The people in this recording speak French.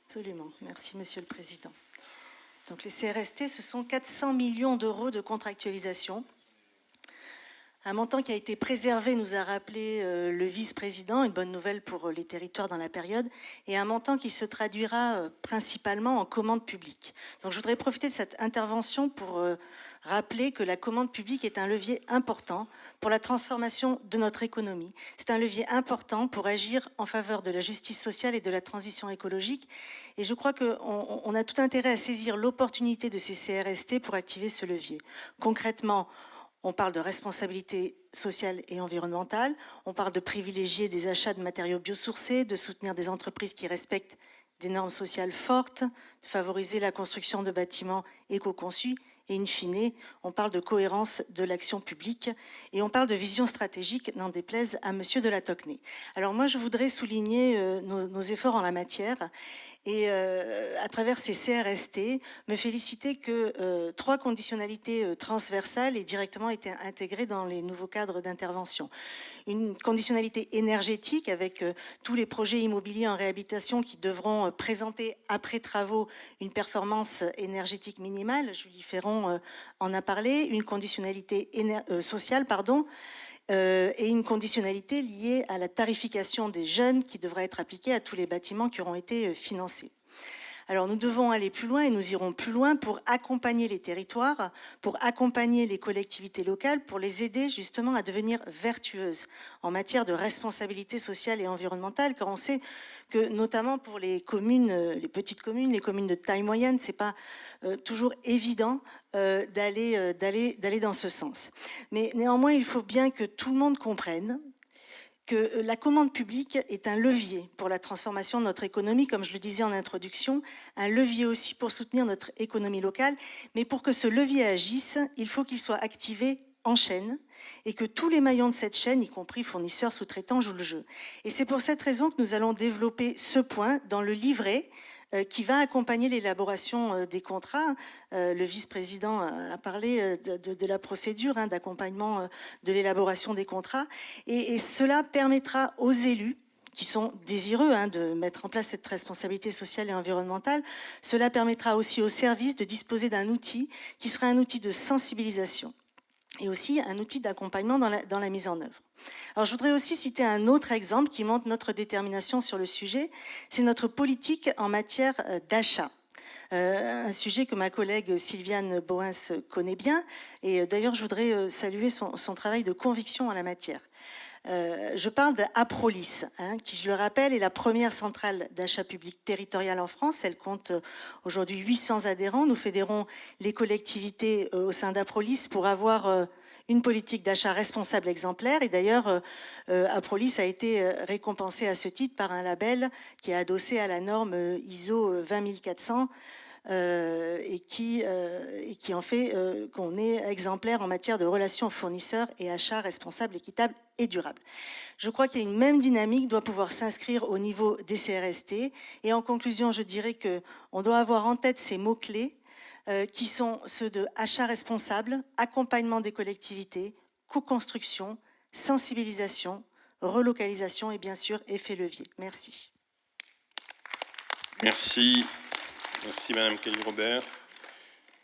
Absolument. Merci, Monsieur le Président. Donc les CRST, ce sont 400 millions d'euros de contractualisation. Un montant qui a été préservé, nous a rappelé le vice-président, une bonne nouvelle pour les territoires dans la période, et un montant qui se traduira principalement en commande publique. Donc je voudrais profiter de cette intervention pour rappeler que la commande publique est un levier important pour la transformation de notre économie. C'est un levier important pour agir en faveur de la justice sociale et de la transition écologique. Et je crois qu'on a tout intérêt à saisir l'opportunité de ces CRST pour activer ce levier. Concrètement, on parle de responsabilité sociale et environnementale, on parle de privilégier des achats de matériaux biosourcés, de soutenir des entreprises qui respectent des normes sociales fortes, de favoriser la construction de bâtiments éco-conçus, et in fine, on parle de cohérence de l'action publique et on parle de vision stratégique, n'en déplaise à Monsieur de La Tocquenée. Alors moi, je voudrais souligner nos efforts en la matière et à travers ces CRST, me féliciter que 3 conditionnalités transversales aient directement été intégrées dans les nouveaux cadres d'intervention. Une conditionnalité énergétique avec tous les projets immobiliers en réhabilitation qui devront présenter après travaux une performance énergétique minimale. Julie Ferron en a parlé. Une conditionnalité sociale, et une conditionnalité liée à la tarification des jeunes qui devra être appliquée à tous les bâtiments qui auront été financés. Alors nous devons aller plus loin et nous irons plus loin pour accompagner les territoires, pour accompagner les collectivités locales, pour les aider justement à devenir vertueuses en matière de responsabilité sociale et environnementale, car on sait que notamment pour les communes, les petites communes, les communes de taille moyenne, c'est pas toujours évident d'aller dans ce sens. Mais néanmoins, il faut bien que tout le monde comprenne que la commande publique est un levier pour la transformation de notre économie, comme je le disais en introduction, un levier aussi pour soutenir notre économie locale, mais pour que ce levier agisse, il faut qu'il soit activé en chaîne et que tous les maillons de cette chaîne, y compris fournisseurs, sous-traitants, jouent le jeu. Et c'est pour cette raison que nous allons développer ce point dans le livret qui va accompagner l'élaboration des contrats. Le vice-président a parlé de la procédure d'accompagnement de l'élaboration des contrats. Et cela permettra aux élus qui sont désireux de mettre en place cette responsabilité sociale et environnementale, cela permettra aussi aux services de disposer d'un outil qui sera un outil de sensibilisation et aussi un outil d'accompagnement dans la mise en œuvre. Alors, je voudrais aussi citer un autre exemple qui montre notre détermination sur le sujet. C'est notre politique en matière d'achat. Un sujet que ma collègue Sylviane Bohens connaît bien. Et d'ailleurs, je voudrais saluer son travail de conviction en la matière. Je parle d'Aprolis, qui, je le rappelle, est la première centrale d'achat public territoriale en France. Elle compte aujourd'hui 800 adhérents. Nous fédérons les collectivités au sein d'Aprolis pour avoir une politique d'achat responsable exemplaire. Et d'ailleurs, Aprolis a été récompensé à ce titre par un label qui est adossé à la norme ISO 20400 et qui en fait qu'on est exemplaire en matière de relations fournisseurs et achats responsables, équitables et durables. Je crois qu'il y a une même dynamique doit pouvoir s'inscrire au niveau des CRST. Et en conclusion, je dirais qu'on doit avoir en tête ces mots-clés qui sont ceux de achat responsable, accompagnement des collectivités, co-construction, sensibilisation, relocalisation et bien sûr effet levier. Merci. Merci. Merci Madame Kelly-Robert.